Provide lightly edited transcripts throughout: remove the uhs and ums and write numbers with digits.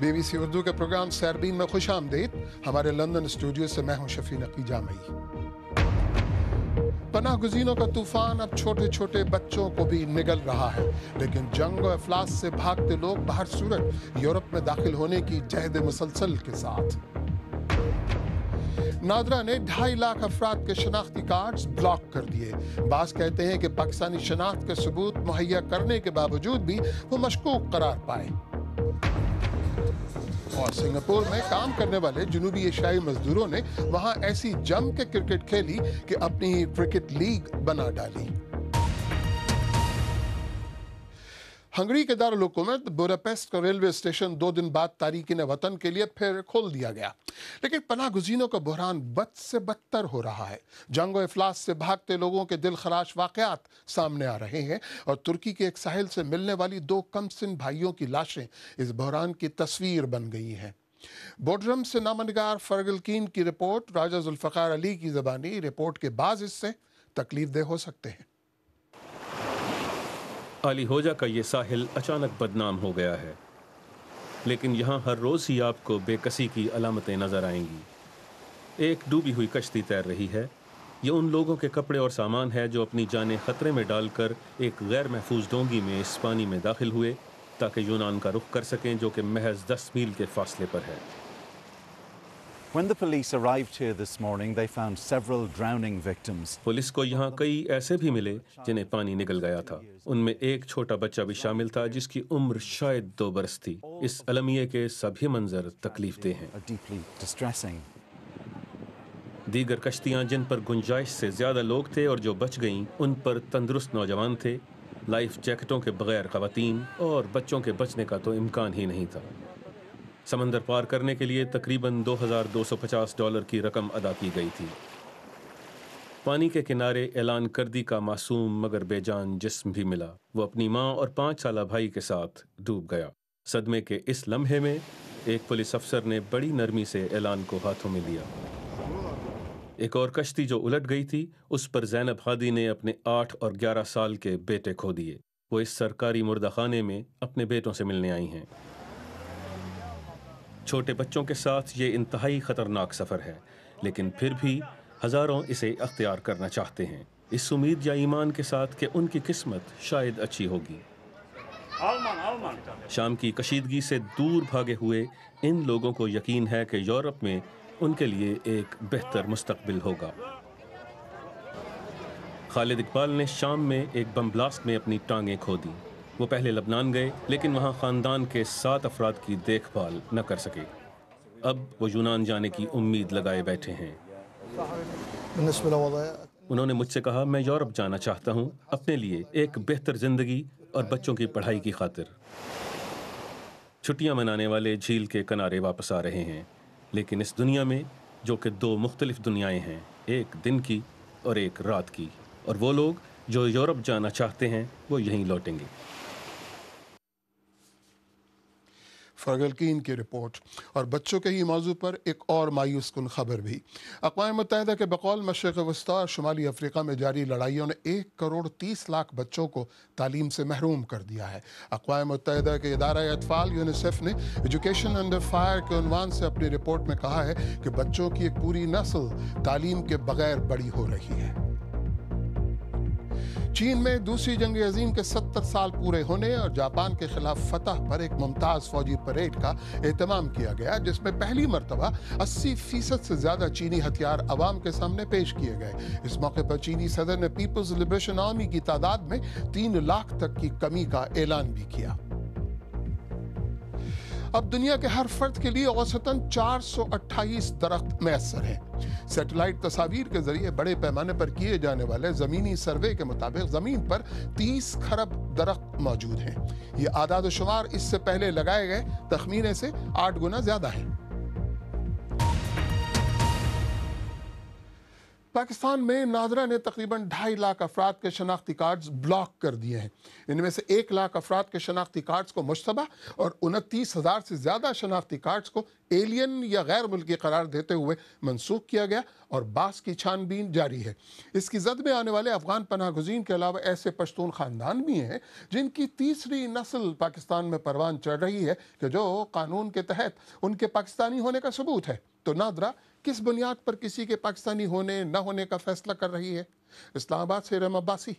BBC Urdu کے programme سیربین میں خوش آمدید۔ ہمارے لندن اسٹوڈیو سے میں ہوں شفیع نقی جامعی۔ پناہ گزینوں کا طوفان اب چھوٹے چھوٹے بچوں کو بھی نگل رہا ہے، لیکن جنگ و افلاس سے بھاگتے لوگ بہر صورت یورپ میں داخل ہونے کی جہد مسلسل کے ساتھ۔ نادرا نے 2.5 لاکھ افراد کے شناختی کارڈز بلاک کر دیے۔ بعض کہتے ہیں کہ پاکستانی شناخت کے ثبوت مہیا کرنے کے باوجود بھی وہ مشکوک قرار پائے۔ اور سنگاپور میں کام کرنے والے جنوبی ایشیائی مزدوروں نے وہاں ایسی جم کے کرکٹ کھیلی کہ اپنی ہی کرکٹ لیگ بنا ڈالی۔ ہنگری کے دارالحکومت بوڈاپیسٹ کا ریلوے اسٹیشن 2 دن بعد تارکین وطن کے لیے پھر کھول دیا گیا، لیکن پناہ گزینوں کا بحران بد سے بدتر ہو رہا ہے۔ جنگ و افلاس سے بھاگتے لوگوں کے دل خراش واقعات سامنے آ رہے ہیں، اور ترکی کے ایک ساحل سے ملنے والی 2 کمسن بھائیوں کی لاشیں اس بحران کی تصویر بن گئی ہیں۔ بوڈرم سے نامہ نگار فرگل کین کی رپورٹ، راجہ ذوالفقار علی کی زبانی رپورٹ کے بعض حصے تکلیف دہ ہو سکتے ہیں۔ علی ہوجا کا یہ ساحل اچانک بدنام ہو گیا ہے، لیکن یہاں ہر روز ہی آپ کو بے کسی کی علامتیں نظر آئیں گی۔ ایک ڈوبی ہوئی کشتی تیر رہی ہے۔ یہ ان لوگوں کے کپڑے اور سامان ہے جو اپنی جانیں خطرے میں ڈال کر ایک غیر محفوظ ڈونگی میں اس پانی میں داخل ہوئے تاکہ یونان کا رخ کر سکیں، جو کہ محض 10 میل کے فاصلے پر ہے۔ When the police arrived here this morning, they found several drowning victims. Police کو یہاں کئی ایسے بھی ملے جنہیں پانی نگل گیا تھا۔ ان میں ایک چھوٹا بچہ بھی شامل تھا جس کی عمر شاید 2 برس تھی۔ اس المیے کے سبھی منظر تکلیف دہ ہیں۔ Deeply distressing. دیگر کشتیاں جن پر گنجائش سے زیادہ لوگ تھے اور جو بچ گئیں، ان پر تندرست نوجوان تھے، لائف جیکٹوں کے بغیر خواتین، اور بچوں کے بچنے کا تو امکان ہی نہیں تھا۔ سمندر پار کرنے کے لیے تقریباً $2,250 کی رقم ادا کی گئی تھی۔ پانی کے کنارے اعلان کردی کا معصوم مگر بے جان جسم بھی ملا۔ وہ اپنی ماں اور 5 سالہ بھائی کے ساتھ ڈوب گیا۔ صدمے کے اس لمحے میں ایک پولیس افسر نے بڑی نرمی سے اعلان کو ہاتھوں میں لیا۔ ایک اور کشتی جو الٹ گئی تھی، اس پر زینب ہادی نے اپنے 8 اور 11 سال کے بیٹے کھو دیے۔ وہ اس سرکاری مردہ خانے میں اپنے بیٹوں سے ملنے آئی ہیں۔ چھوٹے بچوں کے ساتھ یہ انتہائی خطرناک سفر ہے، لیکن پھر بھی ہزاروں اسے اختیار کرنا چاہتے ہیں، اس امید یا ایمان کے ساتھ کہ ان کی قسمت شاید اچھی ہوگی۔ شام کی کشیدگی سے دور بھاگے ہوئے ان لوگوں کو یقین ہے کہ یورپ میں ان کے لیے ایک بہتر مستقبل ہوگا۔ خالد اقبال نے شام میں ایک بم بلاسٹ میں اپنی ٹانگیں کھو دیں۔ وہ پہلے لبنان گئے، لیکن وہاں خاندان کے 7 افراد کی دیکھ بھال نہ کر سکے۔ اب وہ یونان جانے کی امید لگائے بیٹھے ہیں۔ انہوں نے مجھ سے کہا، میں یورپ جانا چاہتا ہوں، اپنے لیے ایک بہتر زندگی اور بچوں کی پڑھائی کی خاطر۔ چھٹیاں منانے والے جھیل کے کنارے واپس آ رہے ہیں، لیکن اس دنیا میں جو کہ 2 مختلف دنیایں ہیں، ایک دن کی اور ایک رات کی، اور وہ لوگ جو یورپ جانا چاہتے ہیں وہ یہیں لوٹیں گے۔ فرگل کین کی رپورٹ۔ اور بچوں کے ہی موضوع پر ایک اور مایوس کن خبر بھی۔ اقوام متحدہ کے بقول مشرق وسطیٰ اور شمالی افریقہ میں جاری لڑائیوں نے 1,30,00,000 بچوں کو تعلیم سے محروم کر دیا ہے۔ اقوام متحدہ کے ادارہ اطفال یونیسیف نے ایجوکیشن انڈر فائر کے عنوان سے اپنی رپورٹ میں کہا ہے کہ بچوں کی ایک پوری نسل تعلیم کے بغیر بڑی ہو رہی ہے۔ چین میں دوسری جنگ عظیم کے 70 سال پورے ہونے اور جاپان کے خلاف فتح پر ایک ممتاز فوجی پریڈ کا اہتمام کیا گیا، جس میں پہلی مرتبہ 80% سے زیادہ چینی ہتھیار عوام کے سامنے پیش کیے گئے۔ اس موقع پر چینی صدر نے پیپلز لبریشن آرمی کی تعداد میں 3 لاکھ تک کی کمی کا اعلان بھی کیا۔ اب دنیا کے ہر فرد کے لیے اوسطاً 428 درخت میسر ہیں۔ سیٹلائٹ تصاویر کے ذریعے بڑے پیمانے پر کیے جانے والے زمینی سروے کے مطابق زمین پر 30 کھرب درخت موجود ہیں۔ یہ اعداد و شمار اس سے پہلے لگائے گئے تخمینے سے 8 گنا زیادہ ہیں۔ पाकिस्तान में नादरा ने तकरीबन 2.5 लाख अफराद के शनाख्ती कार्ड्स ब्लॉक कर दिए हैं। इनमें से 1 लाख अफराद के शनाख्ती कार्ड्स को मुश्तबा और 29,000 से ज़्यादा शनाख्ती कार्ड्स को एलियन या गैर मुल्की करार देते हुए मनसूख किया गया और बास की छानबीन जारी है। इसकी जद में आने वाले अफगान पनाह गुज़ीन के अलावा ऐसे पश्तून ख़ानदान भी हैं जिनकी तीसरी नस्ल पाकिस्तान में परवान चढ़ रही है कि जो कानून के तहत उनके पाकिस्तानी होने का सबूत है। तो नादरा किस बुनियाद पर किसी के पाकिस्तानी होने न होने का फैसला कर रही है? इस्लामाबाद से इरम अब्बासी।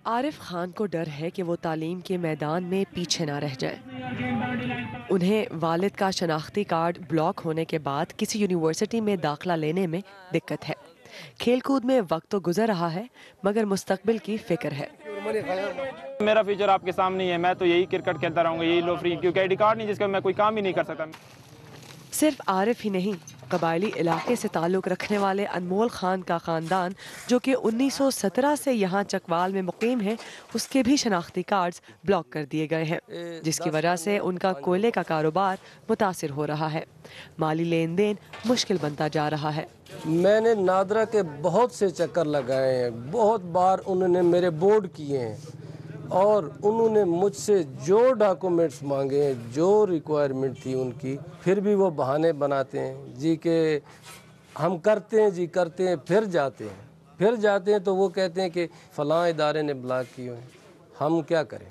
आरिफ खान को डर है कि वो तालीम के मैदान में पीछे ना रह जाए। उन्हें वालिद का शनाख्ती कार्ड ब्लॉक होने के बाद किसी यूनिवर्सिटी में दाखिला लेने में दिक्कत है। खेलकूद में वक्त तो गुजर रहा है मगर मुस्तकबिल की फिक्र है। मेरा फ्यूचर आपके सामने ही है, मैं तो यही क्रिकेट खेलता रहूँगा, यही लो फ्री, क्योंकि आईडी कार्ड नहीं जिसका मैं कोई काम ही नहीं कर सकता। सिर्फ आरिफ ही नहीं, कबायली इलाके से ताल्लुक़ रखने वाले अनमोल खान का ख़ानदान जो कि 1917 से यहाँ चकवाल में मुकीम है, उसके भी शनाख्ती कार्ड्स ब्लॉक कर दिए गए हैं, जिसकी वजह से उनका कोयले का कारोबार मुतासिर हो रहा है। माली लेन देन मुश्किल बनता जा रहा है। मैंने नादरा के बहुत से चक्कर लगाए हैं, बहुत बार उन्होंने मेरे बोर्ड किए हैं और उन्होंने मुझसे जो डॉक्यूमेंट्स मांगे हैं, जो रिक्वायरमेंट थी उनकी, फिर भी वो बहाने बनाते हैं जी के हम करते हैं जी करते हैं, फिर जाते हैं तो वो कहते हैं कि फ़लाँ इदारे ने ब्लॉक किए हैं, हम क्या करें।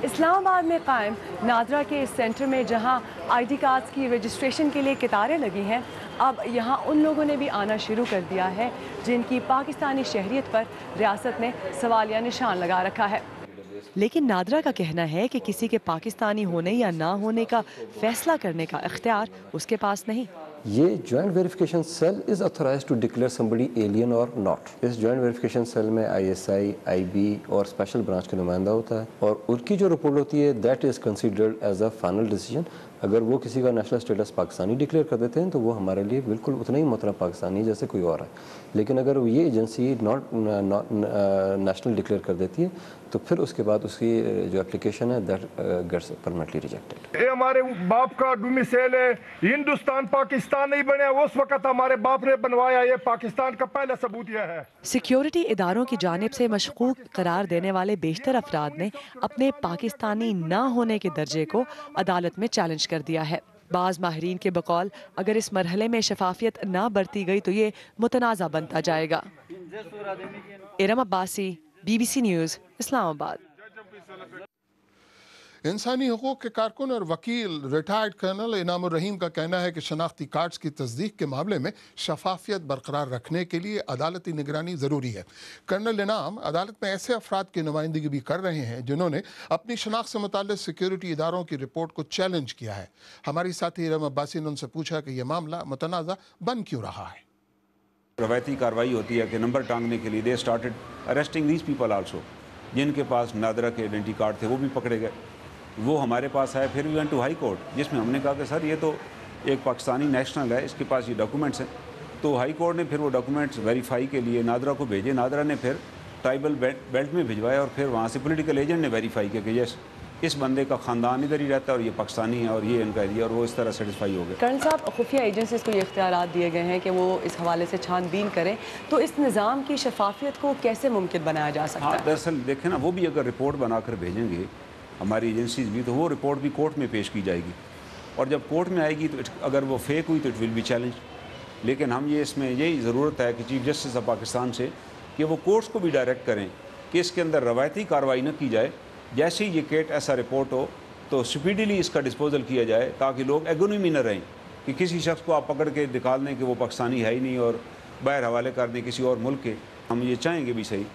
इस्लामाबाद में कायम नादरा के इस सेंटर में जहां आईडी कार्ड्स की रजिस्ट्रेशन के लिए कतारें लगी हैं, अब यहां उन लोगों ने भी आना शुरू कर दिया है जिनकी पाकिस्तानी शहरियत पर रियासत ने सवालिया निशान लगा रखा है। लेकिन नादरा का कहना है कि किसी के पाकिस्तानी होने या ना होने का फैसला करने का इख्तियार उसके पास नहीं। ये joint verification cell is authorized to declare somebody alien or not. इस जॉइंट वेरिफिकेशन सेल में ISI, IB और स्पेशल ब्रांच का नुमाइंदा होता है और उनकी जो रिपोर्ट होती है that is considered as a final decision. अगर वो किसी का नेशनल स्टेटस पाकिस्तानी डिक्लेयर कर देते हैं तो वो हमारे लिए बिल्कुल उतना ही मोहतरम पाकिस्तानी जैसे कोई और है। लेकिन अगर ये एजेंसी नॉट नेशनल डिक्लेयर कर देती है तो फिर उसके बाद उसकी जो एप्लीकेशन है दैट गेट्स परमानेंटली रिजेक्टेड। ये हमारे बाप का डोमिसाइल है, हिंदुस्तान पाकिस्तान नहीं बना उस वक्त हमारे बाप ने बनवाया, ये पाकिस्तान का पहला सबूत यह है। सिक्योरिटी इदारों की जानिब से मशकूक करार देने वाले बेशतर अफराद ने अपने पाकिस्तानी ना होने के दर्जे को अदालत में चैलेंज कर दिया है। बाज़ माहिरीन के बकौल अगर इस मरहले में शफाफियत ना बरती गई तो ये मुतनाज़ा बनता जाएगा। Iram Abbasi, BBC news, Islamabad. इंसानी हकूक़ के कारकुन और वकील रिटायर्ड कर्नल इनामुर रहीम का कहना है कि शनाख्ती कार्ड्स की तस्दीक के मामले में शफाफियत बरकरार रखने के लिए अदालती निगरानी ज़रूरी है। कर्नल इनाम अदालत में ऐसे अफराद की नुमाइंदगी भी कर रहे हैं जिन्होंने अपनी शनाख्त से मुताल्लिक़ सिक्योरिटी इदारों की रिपोर्ट को चैलेंज किया है। हमारी साथी इरम अब्बासी ने उनसे पूछा कि यह मामला मुतनाज़ा बन क्यों रहा है। रवायती कार्रवाई होती है कि नंबर टांगने के लिए they started arresting these people also. जिनके पास नादरा के आइडेंटिटी कार्ड थे वो भी पकड़े गए, वो हमारे पास आए। फिर we went to high court जिसमें हमने कहा कि सर ये तो एक पाकिस्तानी नेशनल है, इसके पास ये डॉक्यूमेंट्स हैं। तो हाई कोर्ट ने फिर वो डॉक्यूमेंट्स वेरीफाई के लिए नादरा को भेजे। नादरा ने फिर ट्राइबल बेल्ट में भिजवाया और फिर वहाँ से पॉलिटिकल एजेंट ने वेरीफाई किया कि यस इस बंदे का ख़ानदान इधर ही रहता है और ये पाकिस्तानी है और ये इनका एरिया, और वो इस तरह सेटिस्फाई हो गए। कर्नल साहब, खुफिया एजेंसीज को ये इख्तियारात दिए गए हैं कि वो इस हवाले से छानबीन करें, तो इस निज़ाम की शफाफियत को कैसे मुमकिन बनाया जा सकता है? दरअसल देखें ना, वो भी अगर रिपोर्ट बनाकर भेजेंगे हमारी एजेंसीज भी, तो वो रिपोर्ट भी कोर्ट में पेश की जाएगी और जब कोर्ट में आएगी तो अगर वो फेक हुई तो इट विल बी चैलेंज। लेकिन हम ये इसमें यही ज़रूरत है कि चीफ जस्टिस ऑफ पाकिस्तान से कि वो कोर्ट्स को भी डायरेक्ट करें कि इसके अंदर रवायती कार्रवाई न की जाए। जैसे ही ये केट ऐसा रिपोर्ट हो तो स्पीडीली इसका डिस्पोजल किया जाए ताकि लोग एगोनमी न रहें कि किसी शख्स को आप पकड़ के निकाल दें कि वो पाकिस्तानी है ही नहीं और बाहर हवाले कर दें किसी और मुल्क के। हम ये चाहेंगे भी सही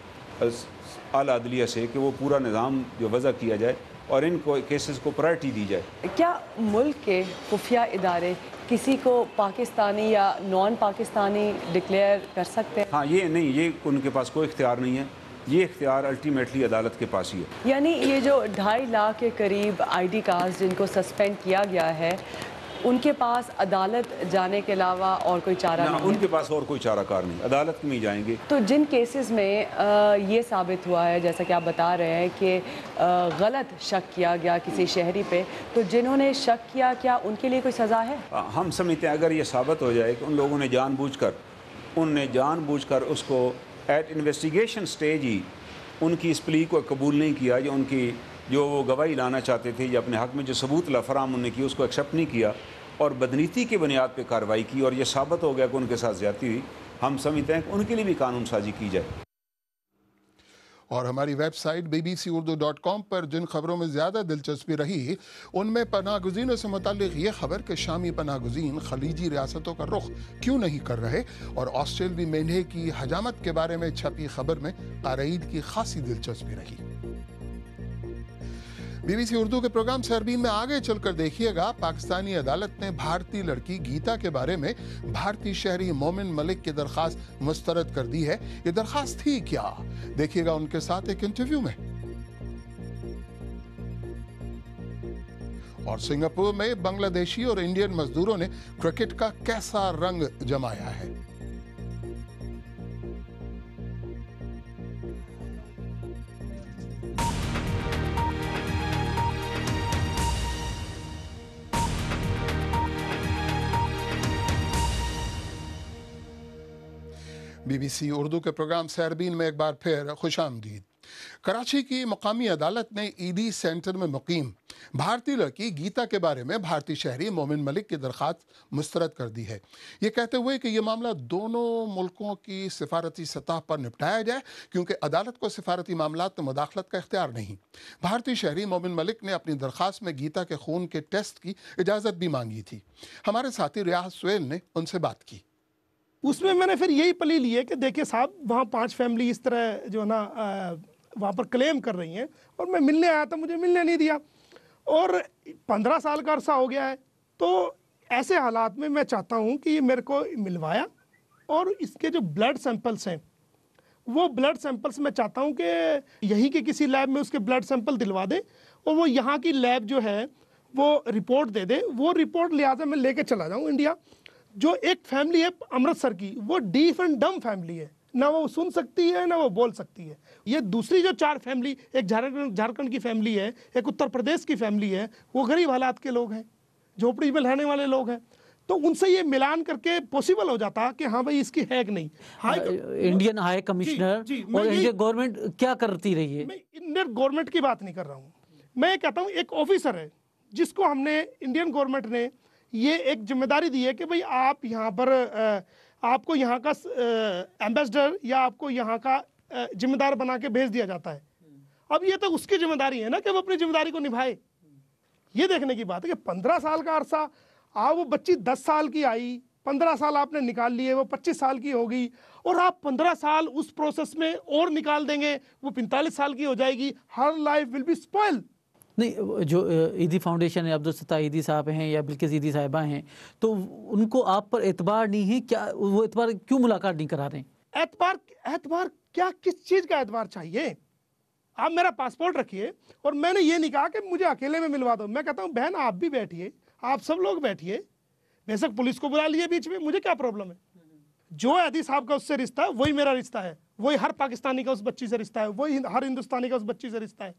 आला अदलिया से कि वो पूरा निज़ाम जो वज़ा किया जाए और इन केसेस को प्रायोरिटी दी जाए। क्या मुल्क के खुफिया इदारे किसी को पाकिस्तानी या नॉन पाकिस्तानी डिक्लेयर कर सकते हैं? हाँ, ये नहीं, ये उनके पास कोई इख्तियार नहीं है, ये इख्तियार अल्टीमेटली अदालत के पास ही है। यानी ये जो 2.5 लाख के करीब आईडी कार्ड्स जिनको सस्पेंड किया गया है, उनके पास अदालत जाने के अलावा और कोई चारा नहीं? उनके पास और कोई चाराकार नहीं, अदालत में ही जाएंगे। तो जिन केसेस में ये साबित हुआ है, जैसा कि आप बता रहे हैं कि गलत शक किया गया किसी शहरी पे, तो जिन्होंने शक किया क्या उनके लिए कोई सज़ा है? हम समझते हैं अगर ये साबित हो जाए कि उन लोगों ने जानबूझकर उनने जानबूझकर उसको एट इन्वेस्टिगेशन स्टेज ही उनकी इस प्ली को कबूल नहीं किया, या उनकी जो वो गवाही लाना चाहते थे या अपने हक़ में जो सबूत फराहम उन्होंने की उसको एक्सेप्ट नहीं किया और बदनीति की बुनियाद पर कार्रवाई की और ये साबित हो गया कि उनके साथ ज़्यादती हुई। हम समझते हैं कि उनके लिए भी कानून साजी की जाए। और हमारी वेबसाइट bbcurdu.com पर जिन खबरों में ज़्यादा दिलचस्पी रही उनमें पनाह गुज़ीनों से मुताल्लिक़ ये खबर कि शामी पनाह गुज़ीन खलीजी रियासतों का रुख क्यों नहीं कर रहे, और ऑस्ट्रेलवी मेंढे की हजामत के बारे में छपी खबर में क़ारीन की खासी दिलचस्पी रही। BBC उर्दू के प्रोग्राम सरबीन में आगे चलकर देखिएगा, पाकिस्तानी अदालत ने भारतीय लड़की गीता के बारे में भारतीय शहरी मोमिन मलिक की दरख्वास्त मुस्तरद कर दी है। ये दरख्वास्त थी क्या, देखिएगा उनके साथ एक इंटरव्यू में। और सिंगापुर में बांग्लादेशी और इंडियन मजदूरों ने क्रिकेट का कैसा रंग जमाया है। BBC उर्दू के प्रोग्राम सरबीन में एक बार फिर खुशामदीद। कराची की मकामी अदालत ने ईदी सेंटर में मुकीम भारतीय लड़की गीता के बारे में भारतीय शहरी मोमिन मलिक की दरख्वास्त मुस्तरद कर दी है, ये कहते हुए कि यह मामला दोनों मुल्कों की सिफारती सतह पर निपटाया जाए क्योंकि अदालत को सिफारती मामलात में मुदाखलत का इख्तियार नहीं। भारतीय शहरी मोमिन मलिक ने अपनी दरख्वास्त में गीता के खून के टेस्ट की इजाज़त भी मांगी थी। हमारे साथी रियाज सुहेल ने उनसे बात की। उसमें मैंने फिर यही पली ली है कि देखिए साहब, वहाँ 5 फैमिली इस तरह जो है ना वहाँ पर क्लेम कर रही हैं और मैं मिलने आया था, मुझे मिलने नहीं दिया और 15 साल का अरसा हो गया है। तो ऐसे हालात में मैं चाहता हूँ कि ये मेरे को मिलवाया और इसके जो ब्लड सैंपल्स हैं वो ब्लड सैंपल्स मैं चाहता हूँ कि यहीं के किसी लैब में उसके ब्लड सैंपल दिलवा दे और वो यहाँ की लैब जो है वो रिपोर्ट दे दे। वो रिपोर्ट लिहाजा मैं लेके चला जाऊँ इंडिया। जो एक फैमिली है अमृतसर की, वो डीफ एंड डम फैमिली है, ना वो सुन सकती है ना वो बोल सकती है। ये दूसरी जो 4 फैमिली, एक झारखंड की फैमिली है, एक उत्तर प्रदेश की फैमिली है, वो गरीब हालात के लोग हैं, झोपड़ी में रहने वाले लोग हैं। तो उनसे ये मिलान करके पॉसिबल हो जाता कि हाँ भाई इसकी है कि नहीं। इंडियन हाई कमिश्नर और इंडियन गवर्नमेंट क्या करती रही है? मैं इंडियन गवर्नमेंट की बात नहीं कर रहा हूँ, मैं कहता हूँ एक ऑफिसर है जिसको हमने इंडियन गवर्नमेंट ने ये एक जिम्मेदारी दी है कि भाई आप यहाँ पर आपको यहाँ का एम्बेसडर या आपको यहाँ का जिम्मेदार बना के भेज दिया जाता है। अब ये तो उसकी जिम्मेदारी है ना कि वो अपनी जिम्मेदारी को निभाए। ये देखने की बात है कि 15 साल का अरसा, वो बच्ची 10 साल की आई, 15 साल आपने निकाल लिए, वो 25 साल की हो गई और आप 15 साल उस प्रोसेस में और निकाल देंगे, वो 45 साल की हो जाएगी। हर लाइफ विल बी स्पॉइल। नहीं, जो ईदी फाउंडेशन है, अब्दुल सत्तार ईदी साहब हैं या बिल्किस ईदी साहिबा हैं, तो उनको आप पर एतबार नहीं है क्या? वो एतबार क्यों मुलाकात नहीं करा रहे हैं? एतबार क्या, किस चीज़ का एतबार चाहिए? आप मेरा पासपोर्ट रखिए और मैंने ये नहीं कहा कि मुझे अकेले में मिलवा दो। मैं कहता हूँ बहन आप भी बैठिए, आप सब लोग बैठिए, बेशक पुलिस को बुला लिए बीच में, मुझे क्या प्रॉब्लम है? जो ईदी साहब का उससे रिश्ता है वही मेरा रिश्ता है, वही हर पाकिस्तानी का उस बच्ची से रिश्ता है, वही हर हिंदुस्तानी का उस बच्ची से रिश्ता है।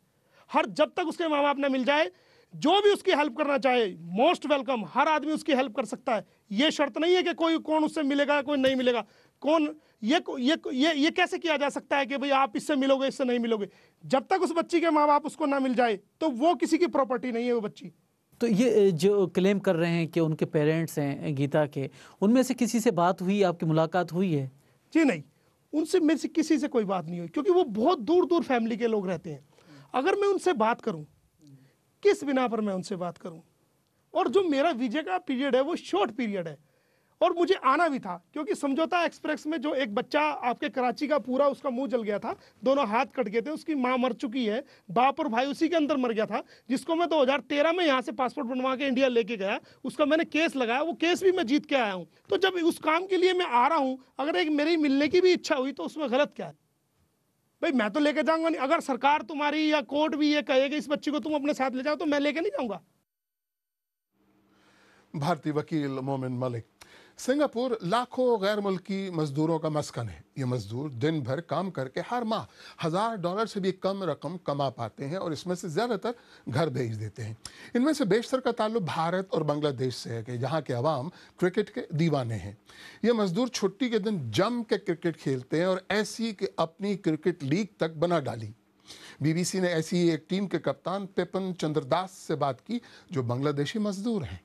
हर जब तक उसके माँ बाप ने मिल जाए, जो भी उसकी हेल्प करना चाहे मोस्ट वेलकम, हर आदमी उसकी हेल्प कर सकता है। ये शर्त नहीं है कि कोई कौन उससे मिलेगा कोई नहीं मिलेगा। कौन ये कैसे किया जा सकता है कि भाई आप इससे मिलोगे इससे नहीं मिलोगे? जब तक उस बच्ची के माँ बाप उसको ना मिल जाए तो वो किसी की प्रॉपर्टी नहीं है वो बच्ची। तो ये जो क्लेम कर रहे हैं कि उनके पेरेंट्स हैं गीता के, उनमें से किसी से बात हुई, आपकी मुलाकात हुई है? जी नहीं, उनसे मेरे से किसी से कोई बात नहीं हुई क्योंकि वो बहुत दूर दूर फैमिली के लोग रहते हैं। अगर मैं उनसे बात करूं, किस बिना पर मैं उनसे बात करूं? और जो मेरा वीजा का पीरियड है वो शॉर्ट पीरियड है और मुझे आना भी था क्योंकि समझौता एक्सप्रेस में जो एक बच्चा आपके कराची का पूरा उसका मुंह जल गया था, दोनों हाथ कट गए थे, उसकी माँ मर चुकी है, बाप और भाई उसी के अंदर मर गया था, जिसको मैं 2013 में यहाँ से पासपोर्ट बनवा के इंडिया लेके गया, उसका मैंने केस लगाया, वो केस भी मैं जीत के आया हूँ। तो जब उस काम के लिए मैं आ रहा हूँ, अगर एक मेरी मिलने की भी इच्छा हुई तो उसमें गलत क्या है? भाई मैं तो लेके जाऊंगा नहीं। अगर सरकार तुम्हारी या कोर्ट भी ये कहे कि इस बच्ची को तुम अपने साथ ले जाओ तो मैं लेके नहीं जाऊंगा। भारतीय वकील मोमिन मलिक। सिंगापुर लाखों गैर मुल्की मजदूरों का मस्कन है। ये मजदूर दिन भर काम करके हर माह $1000 से भी कम रकम कमा पाते हैं और इसमें से ज़्यादातर घर भेज देते हैं। इनमें से बेशतर का ताल्लुक भारत और बांग्लादेश से है कि जहाँ के अवाम क्रिकेट के दीवाने हैं। ये मजदूर छुट्टी के दिन जम के क्रिकेट खेलते हैं और ऐसी कि अपनी क्रिकेट लीग तक बना डाली। BBC ने ऐसी ही एक टीम के कप्तान पेपन चंद्रदास से बात की जो बांग्लादेशी मजदूर हैं।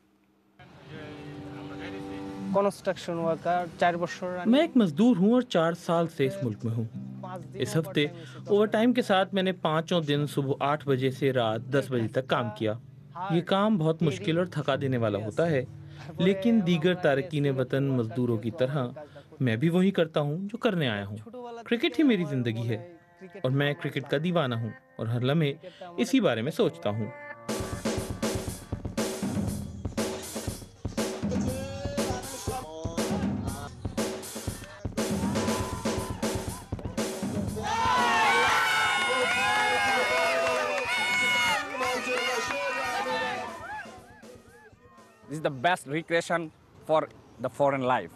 कंस्ट्रक्शन वर्कर 4 वर्ष। मैं एक मजदूर हूँ और 4 साल से इस मुल्क में हूँ। इस हफ्ते ओवरटाइम के साथ मैंने 5 दिन सुबह 8 बजे से रात 10 बजे तक काम किया। ये काम बहुत मुश्किल और थका देने वाला होता है, लेकिन दीगर तारकीन वतन मजदूरों की तरह मैं भी वही करता हूँ जो करने आया हूँ। क्रिकेट ही मेरी जिंदगी है और मैं क्रिकेट का दीवाना हूँ और हर लम्हे इसी बारे में सोचता हूँ। This is the best recreation for the foreign life.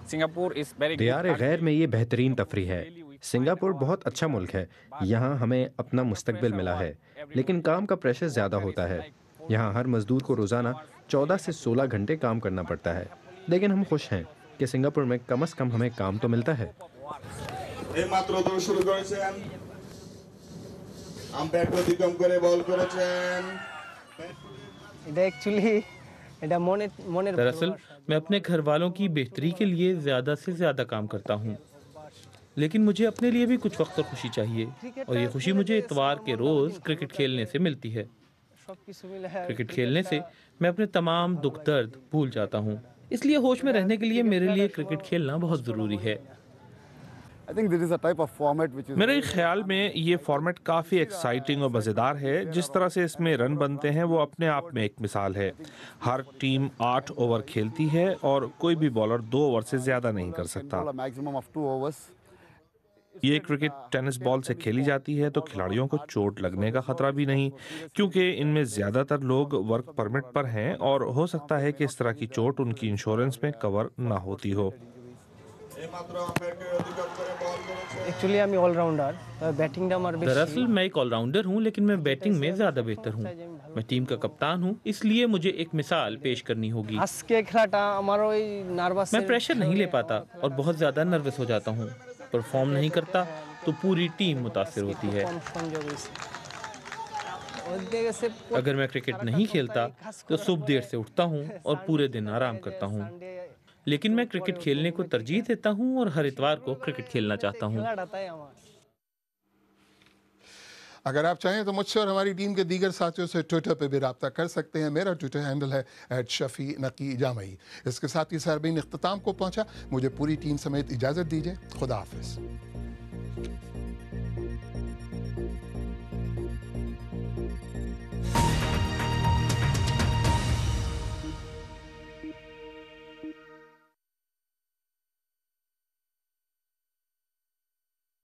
Singapore is very दियार गैर में ये बेहतरीन तफरी है। सिंगापुर बहुत अच्छा मुल्क है। यहाँ हमें अपना मुस्तकबिल मिला है, लेकिन काम का प्रेशर ज़्यादा होता है। यहाँ हर मजदूर को रोज़ाना 14 से 16 घंटे काम करना पड़ता है, लेकिन हम खुश हैं कि सिंगापुर में कम से कम हमें काम तो मिलता है। दरअसल मैं अपने घर वालों की बेहतरी के लिए ज़्यादा से ज़्यादा काम करता हूँ, लेकिन मुझे अपने लिए भी कुछ वक्त और खुशी चाहिए, और ये खुशी मुझे इतवार के रोज़ क्रिकेट खेलने से मिलती है। क्रिकेट खेलने से मैं अपने तमाम दुख दर्द भूल जाता हूँ, इसलिए होश में रहने के लिए मेरे लिए क्रिकेट खेलना बहुत ज़रूरी है। मेरे ख्याल में ये फॉर्मेट काफ़ी एक्साइटिंग और मज़ेदार है। जिस तरह से इसमें रन बनते हैं वो अपने आप में एक मिसाल है। हर टीम 8 ओवर खेलती है और कोई भी बॉलर 2 ओवर से ज़्यादा नहीं कर सकता। ये क्रिकेट टेनिस बॉल से खेली जाती है तो खिलाड़ियों को चोट लगने का खतरा भी नहीं, क्योंकि इनमें ज़्यादातर लोग वर्क परमिट पर हैं और हो सकता है कि इस तरह की चोट उनकी इंश्योरेंस में कवर ना होती हो। दरअसल मैं एक ऑलराउंडर हूँ, लेकिन मैं बैटिंग में ज़्यादा बेहतर हूँ। मैं टीम का कप्तान हूँ, इसलिए मुझे एक मिसाल पेश करनी होगी। मैं प्रेशर नहीं ले पाता और बहुत ज़्यादा नर्वस हो जाता हूँ। परफॉर्म नहीं करता तो पूरी टीम मुतासिर होती है। अगर मैं क्रिकेट नहीं खेलता तो सुबह देर से उठता हूँ और पूरे दिन आराम करता हूँ, लेकिन मैं क्रिकेट खेलने को तरजीह देता हूँ और हर इतवार को क्रिकेट खेलना चाहता हूँ। अगर आप चाहें तो मुझसे और हमारी टीम के दीगर साथियों से ट्विटर पर भी राब्ता कर सकते हैं। मेरा ट्विटर हैंडल है @शफी_नकी_जामई। इसके साथ ही सरबीन इख्तिताम को पहुंचा। मुझे पूरी टीम समेत इजाज़त दीजिए। खुदा हाफिज़।